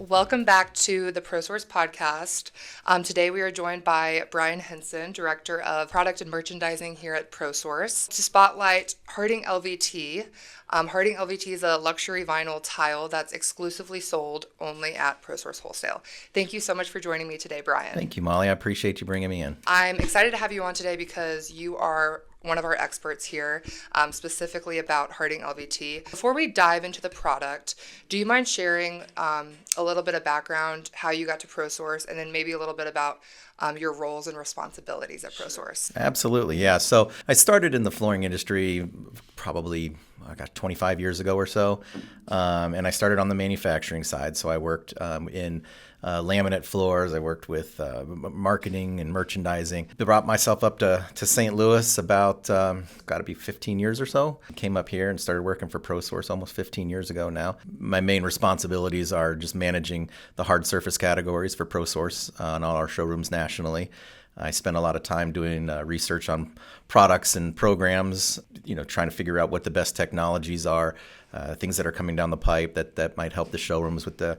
Welcome back to the ProSource podcast. Today we are joined by Bryan, Director of Product and Merchandising here at ProSource, to spotlight Harding LVT. Harding LVT is a luxury vinyl tile that's exclusively sold only at ProSource Wholesale. Thank you so much for joining me today, Bryan. Thank you, Molly. I appreciate you bringing me in. I'm excited to have you on today because you are one of our experts here, specifically about Harding LVT. Before we dive into the product, do you mind sharing a little bit of background, how you got to ProSource, and then maybe a little bit about your roles and responsibilities at ProSource? Absolutely, yeah. So I started in the flooring industry probably 25 years ago or so, and I started on the manufacturing side. So I worked in laminate floors. I worked with marketing and merchandising. I brought myself up to St. Louis about, got to be 15 years or so. Came up here and started working for ProSource almost 15 years ago now. My main responsibilities are just managing the hard surface categories for ProSource on all our showrooms nationally. I spent a lot of time doing research on products and programs, trying to figure out what the best technologies are, things that are coming down the pipe that might help the showrooms with the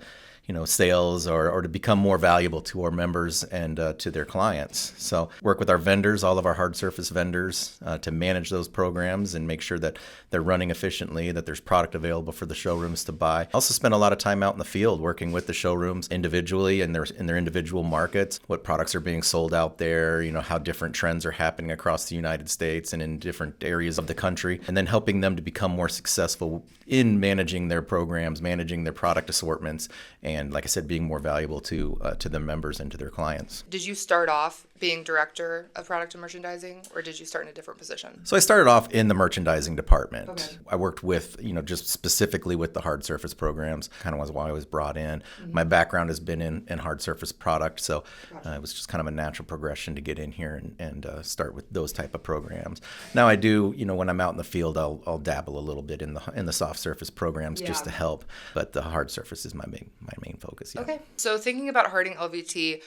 sales or to become more valuable to our members and to their clients. So work with our vendors, all of our hard surface vendors, to manage those programs and make sure that they're running efficiently, that there's product available for the showrooms to buy. Also spend a lot of time out in the field working with the showrooms individually in their individual markets, what products are being sold out there, how different trends are happening across the United States and in different areas of the country, and then helping them to become more successful in managing their programs, managing their product assortments, and like I said, being more valuable to the members and to their clients. Did you start off being director of product and merchandising, or did you start in a different position? So I started off in the merchandising department. Okay. I worked with, just specifically with the hard surface programs, kind of was why I was brought in. Mm-hmm. My background has been in hard surface product, so it was just kind of a natural progression to get in here and start with those type of programs. Now I do, when I'm out in the field, I'll dabble a little bit in the soft surface programs just to help, but the hard surface is my main focus. Yeah. Okay. So thinking about Harding LVT,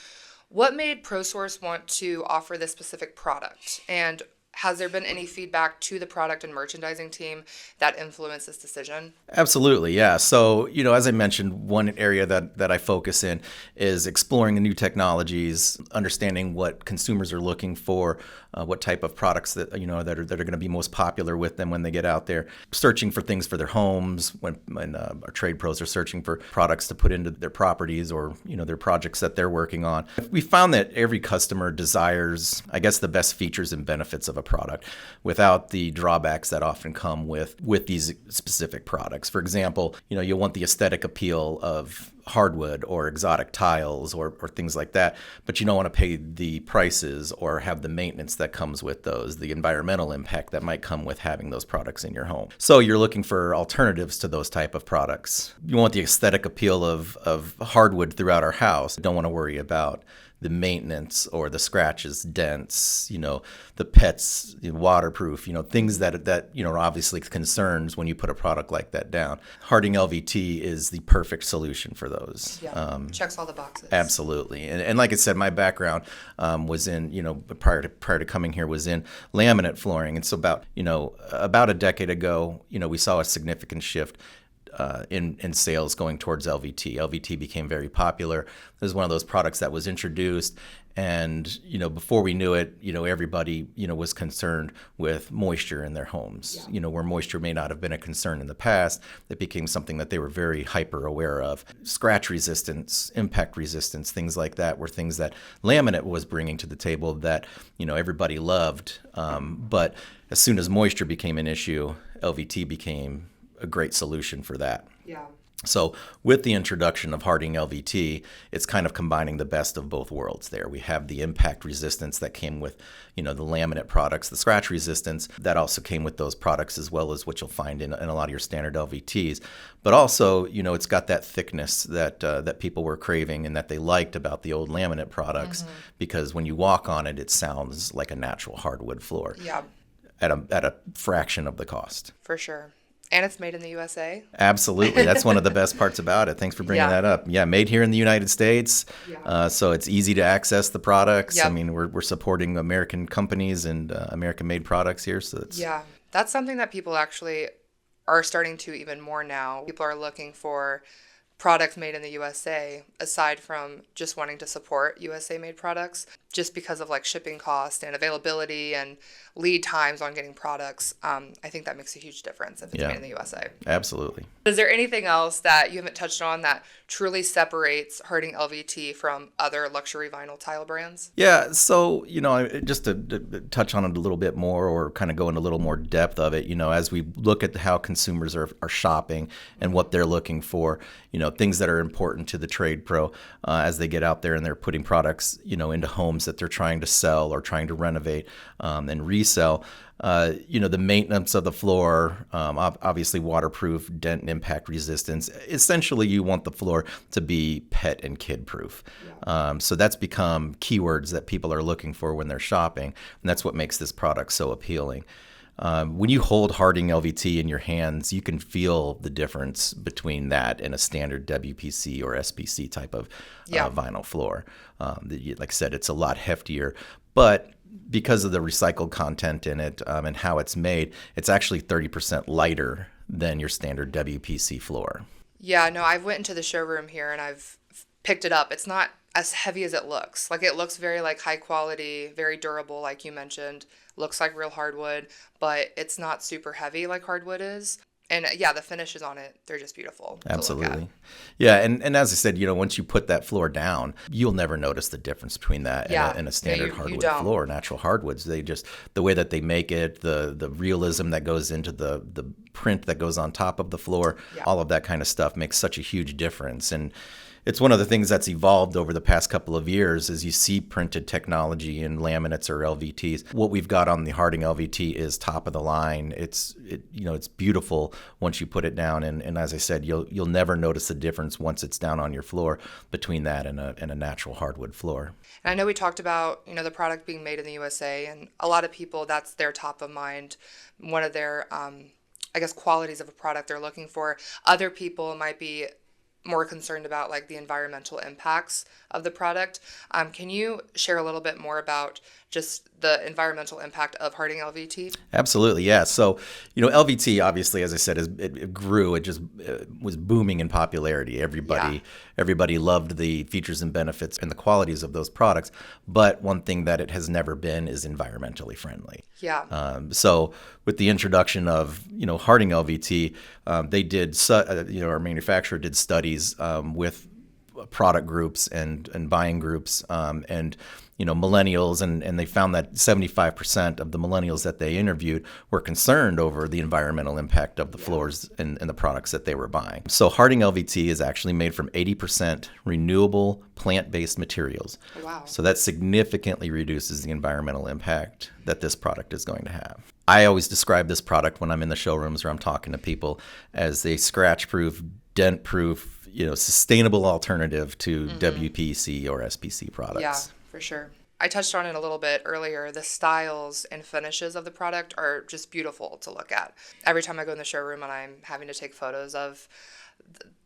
what made ProSource want to offer this specific product? And has there been any feedback to the product and merchandising team that influenced this decision? Absolutely, yeah. So, as I mentioned, one area that I focus in is exploring the new technologies, understanding what consumers are looking for, what type of products that that are going to be most popular with them when they get out there, searching for things for their homes. When our trade pros are searching for products to put into their properties or their projects that they're working on, we found that every customer desires, I guess, the best features and benefits of a product without the drawbacks that often come with these specific products. For example, you'll want the aesthetic appeal of hardwood or exotic tiles or things like that, but you don't want to pay the prices or have the maintenance that comes with those, the environmental impact that might come with having those products in your home. So you're looking for alternatives to those type of products. You want the aesthetic appeal of hardwood throughout our house. You don't want to worry about the maintenance or the scratches, dents, the pets, waterproof, things that are obviously concerns when you put a product like that down. Harding LVT is the perfect solution for those. Yeah, checks all the boxes. Absolutely. And like I said, my background was in, prior to coming here was in laminate flooring. And so about a decade ago, we saw a significant shift in sales going towards LVT. LVT became very popular. It was one of those products that was introduced, and before we knew it, everybody was concerned with moisture in their homes. Yeah. Where moisture may not have been a concern in the past, it became something that they were very hyper aware of. Scratch resistance, impact resistance, things like that were things that laminate was bringing to the table that everybody loved. But as soon as moisture became an issue, LVT became a great solution for that. Yeah. So with the introduction of Harding LVT, it's kind of combining the best of both worlds there. We have the impact resistance that came with, the laminate products, the scratch resistance that also came with those products, as well as what you'll find in a lot of your standard LVTs. But also, it's got that thickness that people were craving and that they liked about the old laminate products, because when you walk on it, it sounds like a natural hardwood floor. Yeah. At a fraction of the cost. For sure. And it's made in the USA. Absolutely. That's one of the best parts about it. Thanks for bringing that up. Yeah, made here in the United States. Yeah. So it's easy to access the products. Yep. I mean, we're supporting American companies and American-made products here. So that's something that people actually are starting to even more now. People are looking for products made in the USA, aside from just wanting to support USA made products, just because of like shipping cost and availability and lead times on getting products. I think that makes a huge difference if it's made in the USA. Absolutely. Is there anything else that you haven't touched on that truly separates Harding LVT from other luxury vinyl tile brands? Yeah, so, just to touch on it a little bit more or kind of go into a little more depth of it, as we look at how consumers are shopping and what they're looking for, things that are important to the trade pro as they get out there and they're putting products, into homes that they're trying to sell or trying to renovate and resell. The maintenance of the floor, obviously waterproof, dent and impact resistance. Essentially, you want the floor to be pet and kid proof. So that's become keywords that people are looking for when they're shopping, and that's what makes this product so appealing. When you hold Harding LVT in your hands, you can feel the difference between that and a standard WPC or SPC type of vinyl floor. Like I said, it's a lot heftier, but because of the recycled content in it and how it's made, it's actually 30% lighter than your standard WPC floor. Yeah, no, I went into the showroom here and I've picked it up. It's not as heavy as it looks. Like it looks very like high quality, very durable, like you mentioned. Looks like real hardwood, but it's not super heavy like hardwood is. And yeah, the finishes on it, they're just beautiful. Absolutely. Yeah, and as I said, once you put that floor down, you'll never notice the difference between that and a standard hardwood floor, natural hardwoods. They just, the way that they make it, the realism that goes into the print that goes on top of the floor, all of that kind of stuff makes such a huge difference. And it's one of the things that's evolved over the past couple of years is you see printed technology in laminates or LVTs. What we've got on the Harding LVT is top of the line. It's beautiful once you put it down, and as I said, you'll never notice the difference once it's down on your floor between that and a natural hardwood floor. And I know we talked about the product being made in the USA, and a lot of people, that's their top of mind, one of their qualities of a product they're looking for. Other people might be more concerned about like the environmental impacts of the product. Can you share a little bit more about just the environmental impact of Harding LVT? Absolutely, yeah. So, LVT, obviously, as I said, it grew. It just was booming in popularity. Everybody loved the features and benefits and the qualities of those products. But one thing that it has never been is environmentally friendly. Yeah. So with the introduction of, Harding LVT, they did, our manufacturer did studies with product groups and buying groups and millennials, and they found that 75% of the millennials that they interviewed were concerned over the environmental impact of the floors and the products that they were buying. So Harding LVT is actually made from 80% renewable plant-based materials. Wow. So that significantly reduces the environmental impact that this product is going to have. I always describe this product when I'm in the showrooms or I'm talking to people as a scratch-proof, dent-proof, sustainable alternative to WPC or SPC products. Yeah, for sure. I touched on it a little bit earlier. The styles and finishes of the product are just beautiful to look at. Every time I go in the showroom and I'm having to take photos of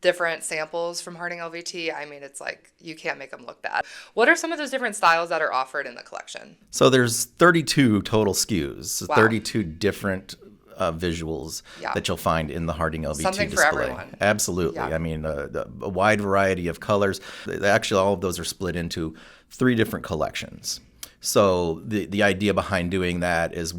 different samples from Harding LVT, it's like you can't make them look bad. What are some of those different styles that are offered in the collection? So there's 32 total SKUs, Wow. 32 different visuals that you'll find in the Harding LVT Something display. for everyone. Absolutely. Yeah. A wide variety of colors. Actually, all of those are split into 3 different collections. So the idea behind doing that is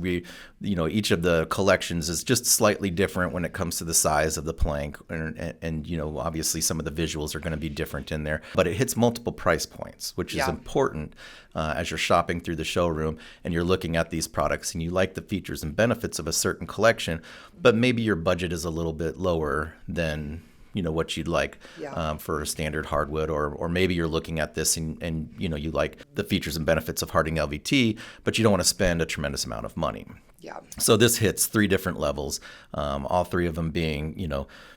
each of the collections is just slightly different when it comes to the size of the plank, and obviously some of the visuals are going to be different in there, but it hits multiple price points, which is important as you're shopping through the showroom and you're looking at these products and you like the features and benefits of a certain collection, but maybe your budget is a little bit lower than what you'd like for a standard hardwood, or maybe you're looking at this and you like the features and benefits of Harding LVT, but you don't want to spend a tremendous amount of money. Yeah. So this hits 3 different levels, all 3 of them being,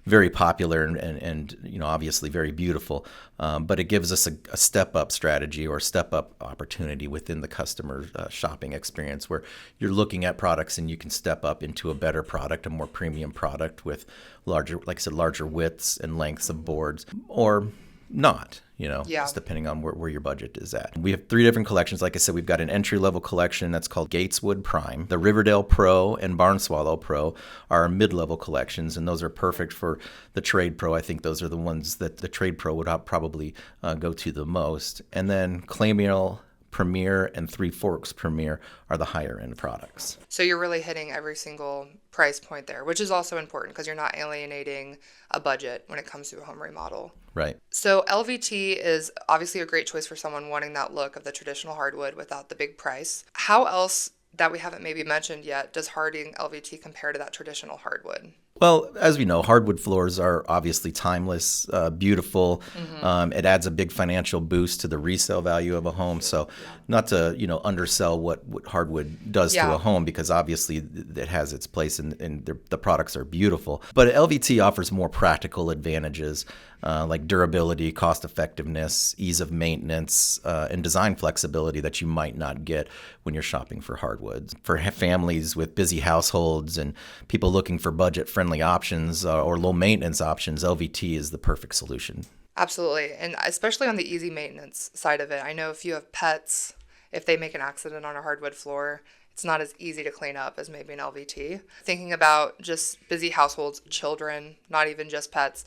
very popular and obviously very beautiful. But it gives us a step-up strategy or a step-up opportunity within the customer shopping experience where you're looking at products and you can step up into a better product, a more premium product with larger widths and lengths of boards, or not. Yeah. Just depending on where your budget is at. We have 3 different collections. Like I said, we've got an entry-level collection that's called Gateswood Prime. The Riverdale Pro and Barn Swallow Pro are our mid-level collections, and those are perfect for the Trade Pro. I think those are the ones that the Trade Pro would probably go to the most. And then Claymore Premier and Three Forks Premier are the higher end products. So you're really hitting every single price point there, which is also important because you're not alienating a budget when it comes to a home remodel. Right. So LVT is obviously a great choice for someone wanting that look of the traditional hardwood without the big price. How else that we haven't maybe mentioned yet does Harding LVT compare to that traditional hardwood? Well, as we know, hardwood floors are obviously timeless, beautiful. It adds a big financial boost to the resale value of a home. So not to, undersell what hardwood does to a home, because obviously it has its place and the products are beautiful. But LVT offers more practical advantages like durability, cost effectiveness, ease of maintenance, and design flexibility that you might not get when you're shopping for hardwoods. For families with busy households and people looking for budget-friendly options or low maintenance options, LVT is the perfect solution. Absolutely. And especially on the easy maintenance side of it. I know if you have pets, if they make an accident on a hardwood floor, it's not as easy to clean up as maybe an LVT. Thinking about just busy households, children, not even just pets,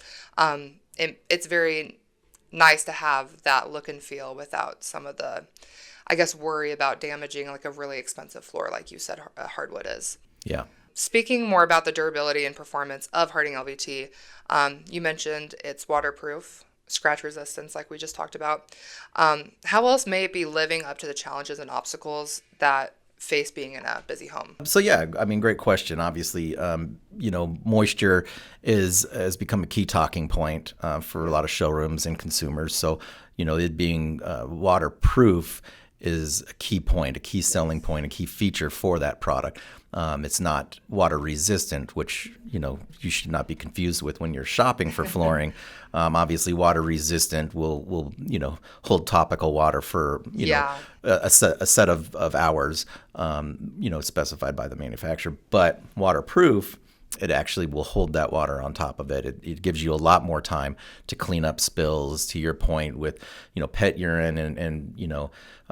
it's very nice to have that look and feel without some of the, I guess, worry about damaging like a really expensive floor like you said hardwood is. Yeah. Speaking more about the durability and performance of Harding LVT, you mentioned it's waterproof, scratch resistance like we just talked about. How else may it be living up to the challenges and obstacles that face being in a busy home? So yeah, I mean, great question. Obviously, moisture has become a key talking point for a lot of showrooms and consumers. So, it being waterproof is a key point, a key selling point, a key feature for that product. It's not water resistant, which, you should not be confused with when you're shopping for flooring. Obviously, water resistant will hold topical water for, a set of hours, specified by the manufacturer. But waterproof, it actually will hold that water on top of it. It gives you a lot more time to clean up spills, to your point with, pet urine and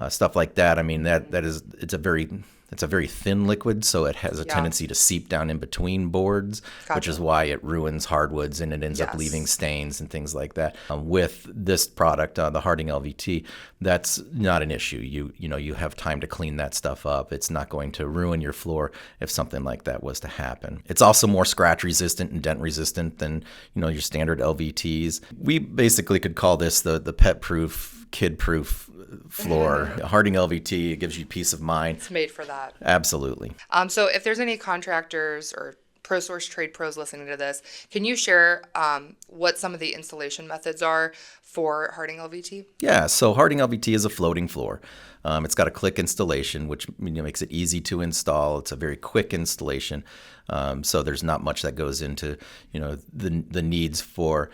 stuff like that. I mean, it's a very thin liquid, so it has a tendency to seep down in between boards, which is why it ruins hardwoods and it ends up leaving stains and things like that. With this product, the Harding LVT, that's not an issue. You have time to clean that stuff up. It's not going to ruin your floor if something like that was to happen. It's also more scratch resistant and dent resistant than your standard LVTs. We basically could call this the pet proof, kid proof floor. Harding LVT, it gives you peace of mind. It's made for that. Absolutely. So if there's any contractors or ProSource trade pros listening to this, can you share what some of the installation methods are for Harding LVT? Yeah, so Harding LVT is a floating floor. It's got a click installation, which makes it easy to install. It's a very quick installation. So there's not much that goes into, the needs for,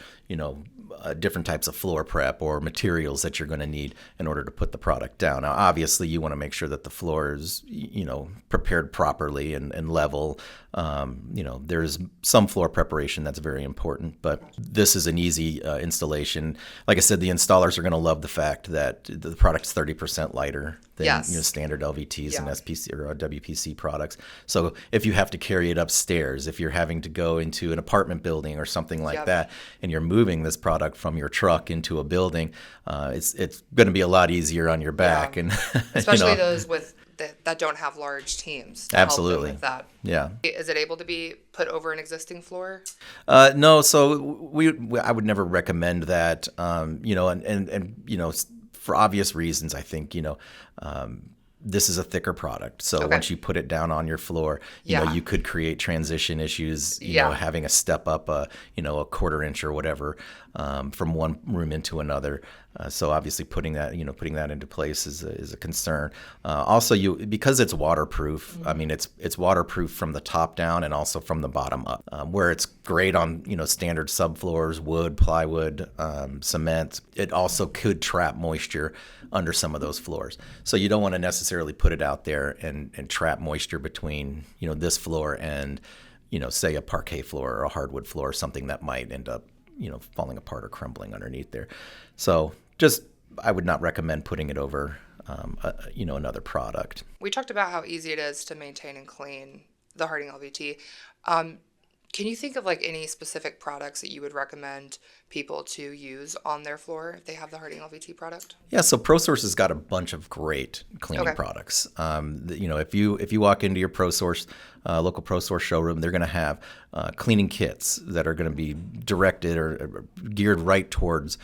different types of floor prep or materials that you're going to need in order to put the product down. Now, obviously, you want to make sure that the floor is, prepared properly and level. There's some floor preparation that's very important, but this is an easy installation. Like I said, the installers are going to love the fact that the product's 30% lighter than standard LVTs and SPC or WPC products. So if you have to carry it upstairs, if you're having to go into an apartment building or something like that, and you're moving this product from your truck into a building, it's going to be a lot easier on your back, and especially those that don't have large teams. To Absolutely. Help them with that. Yeah. Is it able to be put over an existing floor? No. So I would never recommend that. For obvious reasons, I think this is a thicker product. So once you put it down on your floor, you could create transition issues, having a step up, a quarter inch or whatever, from one room into another. So obviously putting that into place is a concern. Also, because it's waterproof, I mean, it's waterproof from the top down and also from the bottom up, where it's great on, standard subfloors, wood, plywood, cement. It also could trap moisture under some of those floors. So you don't want to necessarily put it out there and trap moisture between, this floor and, say a parquet floor or a hardwood floor, something that might end up falling apart or crumbling underneath there. So just, I would not recommend putting it over, another product. We talked about how easy it is to maintain and clean the Harding LVT. Can you think of like any specific products that you would recommend people to use on their floor if they have the Harding LVT product? Yeah, so ProSource has got a bunch of great cleaning products. If you walk into your ProSource local ProSource showroom, they're going to have cleaning kits that are going to be directed or geared right towards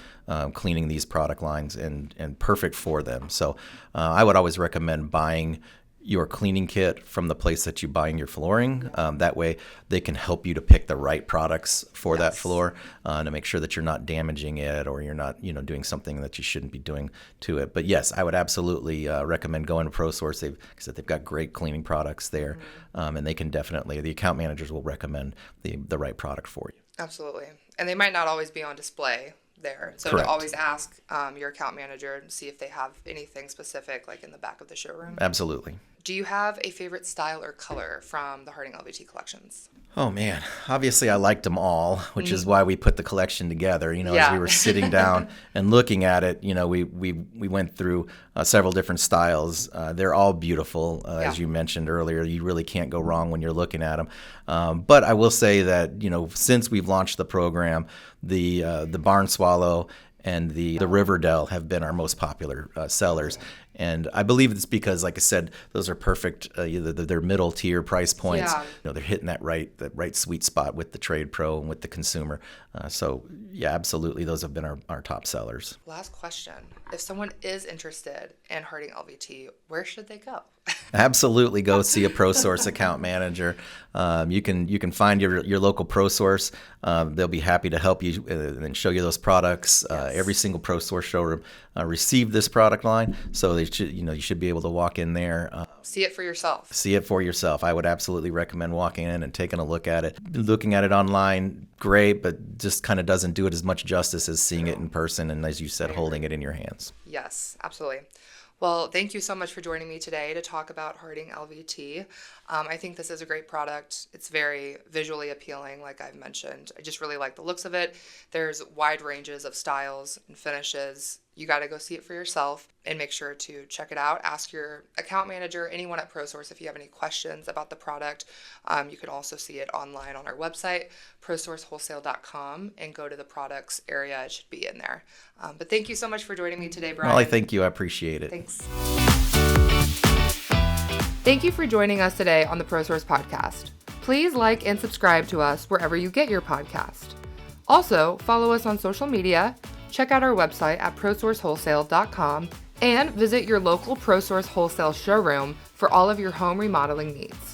cleaning these product lines and perfect for them. So I would always recommend buying your cleaning kit from the place that you buying your flooring. That way they can help you to pick the right products for that floor to make sure that you're not damaging it or you're not, doing something that you shouldn't be doing to it. But yes, I would absolutely recommend going to ProSource. They've got great cleaning products there, and they can definitely, the account managers will recommend the right product for you. Absolutely. And they might not always be on display there. So Correct. to always ask your account manager and see if they have anything specific like in the back of the showroom. Absolutely. Do you have a favorite style or color from the Harding LVT collections? Oh man, obviously I liked them all, which is why we put the collection together. As we were sitting down and looking at it, we went through several different styles. They're all beautiful, as you mentioned earlier. You really can't go wrong when you're looking at them. But I will say that since we've launched the program, the Barn Swallow and the Riverdale have been our most popular sellers. And I believe it's because, like I said, those are perfect. They're middle tier price points. Yeah. They're hitting that right sweet spot with the trade pro and with the consumer. So yeah, absolutely, those have been our top sellers. Last question: if someone is interested in Harding LVT, where should they go? Absolutely, go see a ProSource account manager. You can find your local ProSource. They'll be happy to help you and show you those products. Every single ProSource showroom received this product line, so you should be able to walk in there. See it for yourself. See it for yourself. I would absolutely recommend walking in and taking a look at it. Looking at it online, great, but just kind of doesn't do it as much justice as seeing it in person and, as you said, holding it in your hands. Yes, absolutely. Well, thank you so much for joining me today to talk about Harding LVT. I think this is a great product. It's very visually appealing, like I've mentioned. I just really like the looks of it. There's wide ranges of styles and finishes. You got to go see it for yourself and make sure to check it out. Ask your account manager, anyone at ProSource, if you have any questions about the product. You can also see it online on our website, ProSourceWholesale.com, and go to the products area. It should be in there. But thank you so much for joining me today, Bryan. Well, I thank you. I appreciate it. Thanks. Thank you for joining us today on the ProSource podcast. Please like and subscribe to us wherever you get your podcast. Also, follow us on social media, check out our website at ProSourceWholesale.com, and visit your local ProSource Wholesale showroom for all of your home remodeling needs.